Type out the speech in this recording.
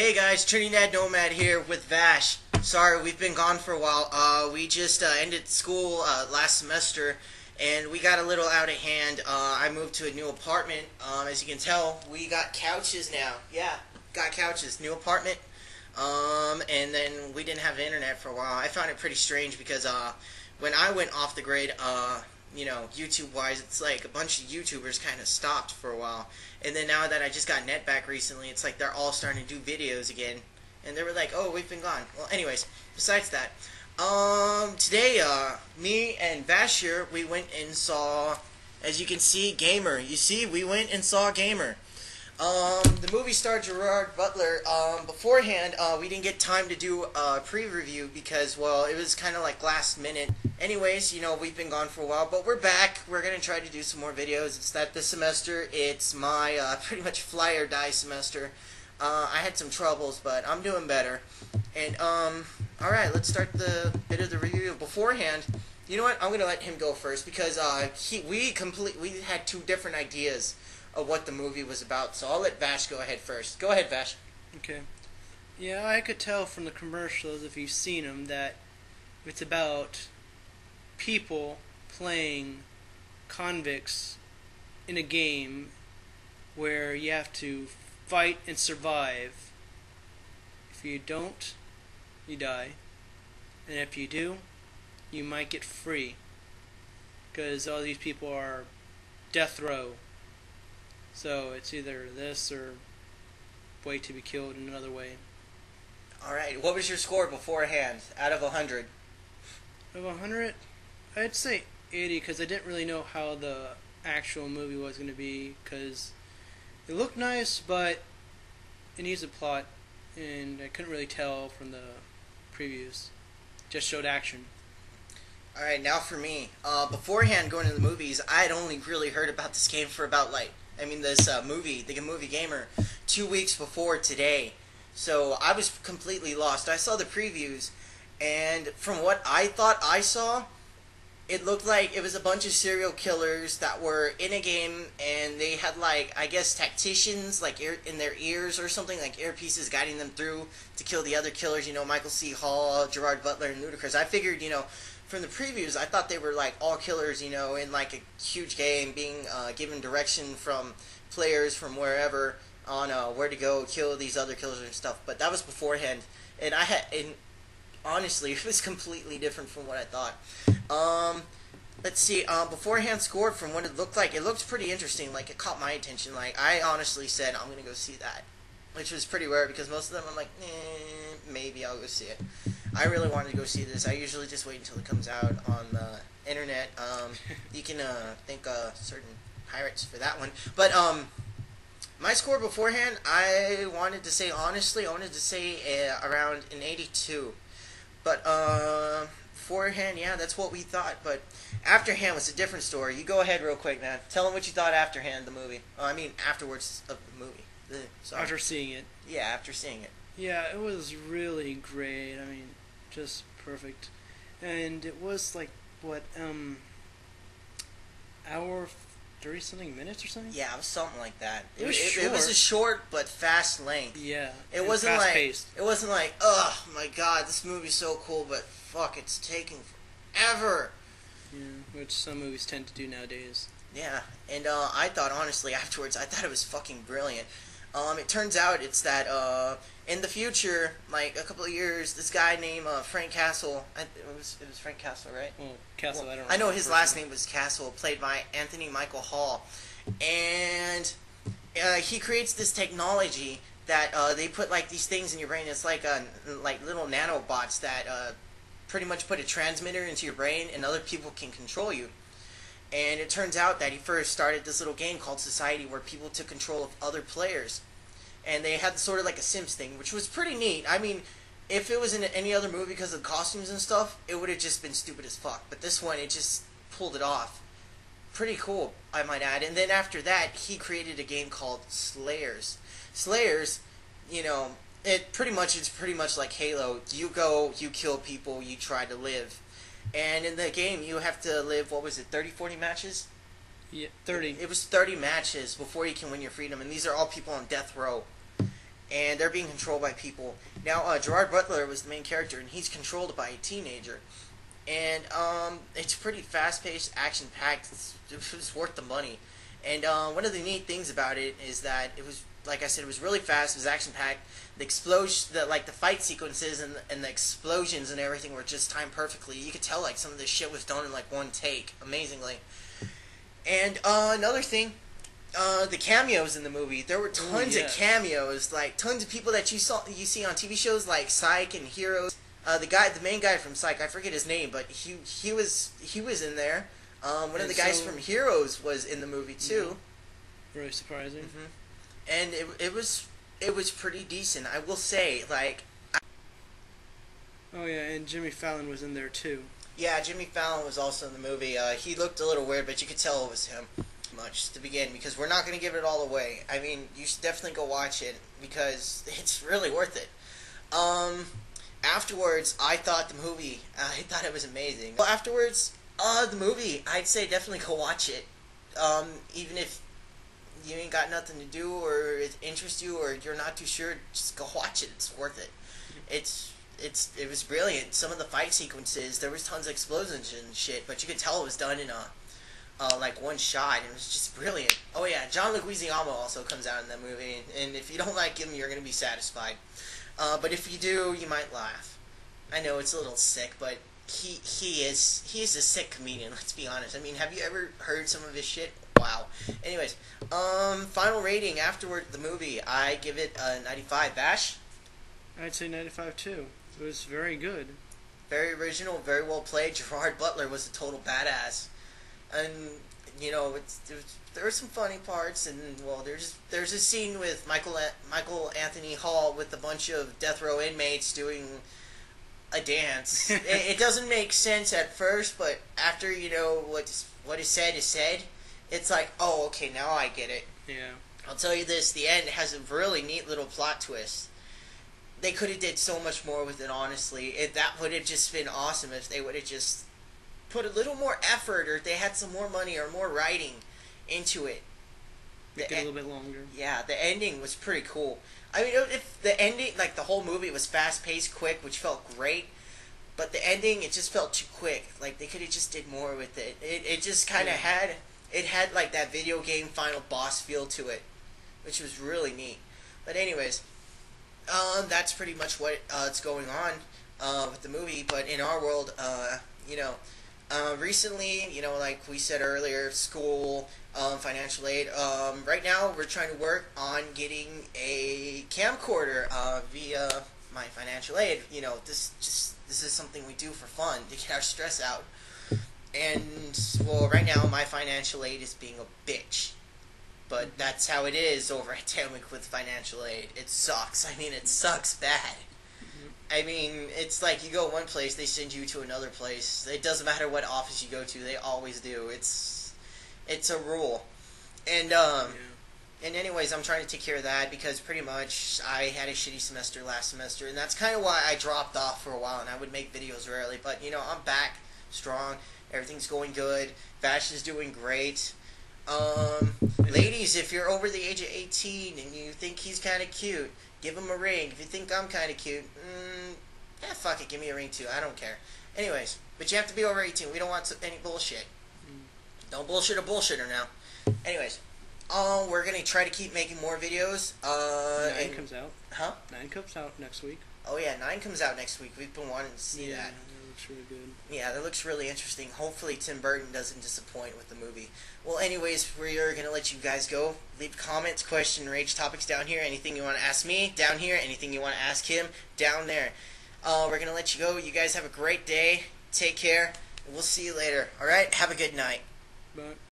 Hey guys, trinidadnomad here with Vash. Sorry, we've been gone for a while. We just ended school last semester, and we got a little out of hand. I moved to a new apartment. As you can tell, we got couches now. Yeah, got couches. New apartment. And then we didn't have internet for a while. I found it pretty strange because when I went off the grid, YouTube-wise, it's like a bunch of YouTubers kind of stopped for a while. And then now that I just got net back recently, it's like they're all starting to do videos again. And they were like, oh, we've been gone. Well, anyways, besides that, today, me and Vashir, we went and saw, as you can see, Gamer. You see, we went and saw Gamer. The movie star Gerard Butler, beforehand, we didn't get time to do a pre-review because, well, it was kind of like last minute. Anyways, we've been gone for a while, but we're back. We're going to try to do some more videos. It's that this semester, it's my, pretty much fly or die semester. I had some troubles, but I'm doing better. And, alright, let's start the bit of the review. Beforehand, you know what, I'm going to let him go first because, we had two different ideas of what the movie was about, so I'll let Vash go ahead first. Go ahead, Vash. Okay. Yeah, I could tell from the commercials, if you've seen them, that it's about people playing convicts in a game where you have to fight and survive. If you don't, you die. And if you do, you might get free. Because all these people are death row. So it's either this or wait to be killed in another way. Alright, what was your score beforehand, out of 100? Out of 100? I'd say 80, because I didn't really know how the actual movie was going to be, because it looked nice, but it needs a plot, and I couldn't really tell from the previews. Just showed action. Alright, now for me. Beforehand going to the movies, I had only really heard about this game for about, this movie, the movie Gamer, 2 weeks before today. So I was completely lost. I saw the previews, and from what I thought I saw, it looked like it was a bunch of serial killers that were in a game, and they had, I guess, tacticians, in their ears or something, like earpieces guiding them through to kill the other killers, Michael C. Hall, Gerard Butler, and Ludacris. I figured, from the previews, I thought they were, all killers, in, a huge game, being given direction from players from wherever on where to go kill these other killers and stuff. But that was beforehand, and honestly, it was completely different from what I thought. Let's see, beforehand scored from what it looked pretty interesting, it caught my attention, I honestly said, I'm gonna go see that, which was pretty rare, because most of them I'm like, maybe I'll go see it. I really wanted to go see this. I usually just wait until it comes out on the internet. You can thank certain pirates for that one. But my score beforehand, I wanted to say around an 82. But beforehand, yeah, that's what we thought. But afterhand was a different story. You go ahead real quick, man. Tell them what you thought afterhand the movie. Afterwards of the movie. Sorry. After seeing it. Yeah, after seeing it. Yeah, it was really great. Just perfect. And it was hour 30-something minutes or something? Yeah, it was something like that. It was short. It was a short but fast length. Yeah. It wasn't fast-paced. It wasn't oh my god, this movie's so cool, but fuck, it's taking forever. Yeah, which some movies tend to do nowadays. Yeah, and I thought, honestly, afterwards, I thought it was fucking brilliant. It turns out it's that, in the future, a couple of years, this guy named Frank Castle, it was Frank Castle, right? Well, Castle, well, I don't know. I know his last name was Castle, played by Anthony Michael Hall. And he creates this technology that they put, these things in your brain. It's like little nanobots that pretty much put a transmitter into your brain, and other people can control you. And it turns out that he first started this little game called Society where people took control of other players. And they had sort of a Sims thing, which was pretty neat. If it was in any other movie because of the costumes and stuff, it would have just been stupid as fuck. But this one, it just pulled it off. Pretty cool, I might add. And then after that, he created a game called Slayers. Slayers, it's pretty much like Halo. You go, you kill people, you try to live. And in the game, you have to live, 30, 40 matches? Yeah, 30. It was 30 matches before you can win your freedom, and these are all people on death row. and they're being controlled by people. Now, Gerard Butler was the main character, and he's controlled by a teenager. And it's pretty fast-paced, action-packed. It was worth the money. And one of the neat things about it is that it was, like I said, it was really fast. It was action-packed. The explosion, the fight sequences and the explosions and everything were just timed perfectly. You could tell like some of this shit was done in like one take, amazingly. And another thing, the cameos in the movie. There were tons of cameos, like tons of people that you see on TV shows like Psych and Heroes. The main guy from Psych, I forget his name, but he was in there. One of the guys from Heroes was in the movie too. Very surprising. And it was pretty decent, I will say. Like, oh yeah, and Jimmy Fallon was in there too. Yeah, Jimmy Fallon was also in the movie. He looked a little weird, but you could tell it was him. Much to begin, because we're not going to give it all away. I mean, you should definitely go watch it because it's really worth it. Afterwards, I thought it was amazing. Well, afterwards, the movie, I'd say definitely go watch it. Even if you ain't got nothing to do or it interests you or you're not too sure, just go watch it. It's worth it. It was brilliant. Some of the fight sequences, there was tons of explosions and shit, but you could tell it was done in like one shot. It was just brilliant. Oh yeah, John Leguizamo also comes out in that movie, and if you don't like him, you're gonna be satisfied. But if you do, you might laugh. I know it's a little sick, but he is a sick comedian. Let's be honest. I mean, have you ever heard some of his shit? Wow. Anyways, final rating afterward the movie, I give it a 95. Bash? I'd say 95 too. It was very good. Very original, very well played. Gerard Butler was a total badass. And you know, there were some funny parts, and well, there's a scene with Michael Anthony Hall with a bunch of death row inmates doing a dance. It doesn't make sense at first, but after you know what is said, it's like, oh, okay, now I get it. Yeah. I'll tell you this: the end has a really neat little plot twist. They could have did so much more with it, honestly. That would have just been awesome if they would have just put a little more effort, or if they had some more money or more writing into it. Make it a little bit longer. Yeah, the ending was pretty cool. I mean, if the ending, like the whole movie was fast-paced, quick, which felt great, but the ending, it just felt too quick. Like, they could have just did more with it. It just kind of had like that video game final boss feel to it, which was really neat. But anyways, that's pretty much what it's going on with the movie. But in our world, you know, recently, you know, like we said earlier, school, financial aid. Right now, we're trying to work on getting a camcorder via my financial aid. You know, this is something we do for fun to get our stress out. And well, right now, my financial aid is being a bitch. But that's how it is over at Tamwick with financial aid. It sucks. I mean, it sucks bad. I mean, it's like you go one place, they send you to another place. It doesn't matter what office you go to, they always do. It's a rule. And and anyways, I'm trying to take care of that because pretty much I had a shitty semester last semester, and that's kind of why I dropped off for a while, and I would make videos rarely. But you know, I'm back strong. Everything's going good. Vash is doing great. Ladies, if you're over the age of 18 and you think he's kind of cute, give him a ring. If you think I'm kind of cute, fuck it, give me a ring too. I don't care. Anyways, but you have to be over 18. We don't want any bullshit. Don't bullshit a bullshitter now. Anyways, we're gonna try to keep making more videos. 9 comes out. Huh? 9 comes out next week. Oh yeah, 9 comes out next week. We've been wanting to see that. That looks really good. Yeah, that looks really interesting. Hopefully Tim Burton doesn't disappoint with the movie. Well, anyways, we're going to let you guys go. Leave comments, question, rage topics down here. Anything you want to ask me, down here. Anything you want to ask him, down there. We're going to let you go. You guys have a great day. Take care. And we'll see you later. Alright? Have a good night. Bye.